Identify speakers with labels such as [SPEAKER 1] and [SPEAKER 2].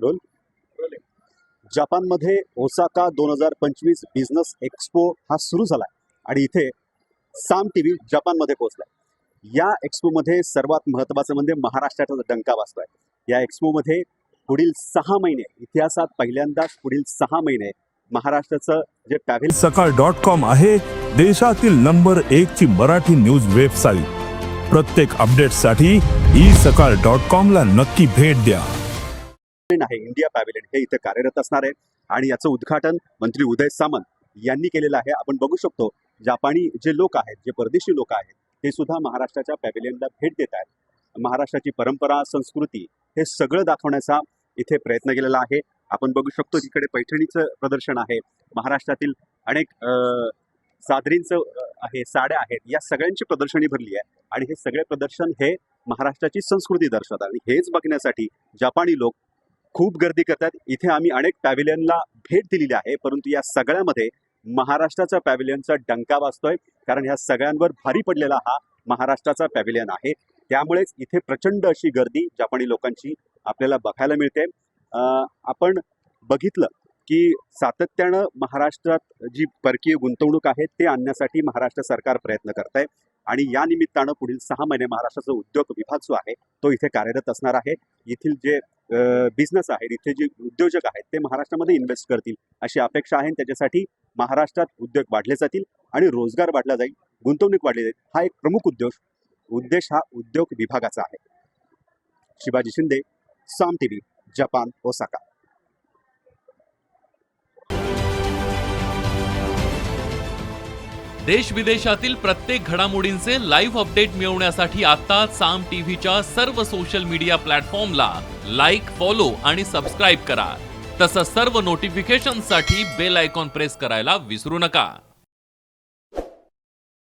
[SPEAKER 1] Role. जपानमध्ये Osaka 2025 business expo हा सुरू झाला आणि इथे साम टीव्ही जपानमध्ये पोहोचलाय. या एक्सपोमध्ये सर्वात महत्त्वाचं म्हणजे महाराष्ट्राचा डंका वाजतोय. या एक्सपोमध्ये पुढील 6 महिने इतिहासात पहिल्यांदाच पुढील 6 महिने महाराष्ट्राचं जे पॅव्हेलियन
[SPEAKER 2] सकाळ.com आहे देशातील नंबर 1 ची मराठी न्यूज वेबसाईट. प्रत्येक अपडेटसाठी सकाळ.com ला नक्की भेट द्या.
[SPEAKER 1] आहे इंडिया पॅव्हेलियन हे इथे कार्यरत असणार आहे आणि याचं उद्घाटन मंत्री उदय सामंत यांनी केलेलं आहे. आपण बघू शकतो जपानी जे लोक आहेत, जे परदेशी लोक आहेत, ते सुद्धा महाराष्ट्राच्या पॅव्हेलियनला भेट देत आहेत. महाराष्ट्राची परंपरा, संस्कृती हे सगळं दाखवण्याचा इथे प्रयत्न केलेला आहे. आपण बघू शकतो तिकडे पैठणीचं प्रदर्शन आहे, महाराष्ट्रातील अनेक सादरींचं आहे, साड्या आहेत, या सगळ्यांची प्रदर्शनी भरली आहे आणि हे सगळे प्रदर्शन हे महाराष्ट्राची संस्कृती दर्शवतात. आणि हेच बघण्यासाठी जपानी लोक खूप गर्दी करतात. इथे आम्ही अनेक पॅव्हेलियनला भेट दिलेली आहे, परंतु या सगळ्यामध्ये महाराष्ट्राचा पॅव्हेलियनचा डंका वाजतोय, कारण ह्या सगळ्यांवर भारी पडलेला हा महाराष्ट्राचा पॅव्हेलियन आहे. त्यामुळेच इथे प्रचंड अशी गर्दी जपानी लोकांची आपल्याला बघायला मिळते. आपण बघितलं की सातत्यानं महाराष्ट्रात जी परकीय गुंतवणूक आहे ते आणण्यासाठी महाराष्ट्र सरकार प्रयत्न करत आहे आणि या निमित्तानं पुढील 6 महिने महाराष्ट्राचा उद्योग विभाग जो आहे तो इथे कार्यरत असणार आहे. येथील जे बिझनेस आहेत, इथे जे उद्योजक आहेत ते महाराष्ट्रामध्ये इन्व्हेस्ट करतील अशी अपेक्षा आहे. त्याच्यासाठी महाराष्ट्रात उद्योग वाढले जातील आणि रोजगार वाढला जाईल, गुंतवणूक वाढली जाईल. हा एक प्रमुख उद्देश हा उद्योग विभागाचा आहे. शिवाजी शिंदे, साम टीव्ही, जपान, ओसाका.
[SPEAKER 3] देश विदेशातील प्रत्येक घडामोडींचे लाईव्ह अपडेट मिळवण्यासाठी आता साम टीव्हीच्या सर्व सोशल मीडिया प्लॅटफॉर्मला लाईक, फॉलो आणि सबस्क्राईब करा. तसंच सर्व नोटिफिकेशनसाठी बेल आयकॉन प्रेस करायला विसरू नका.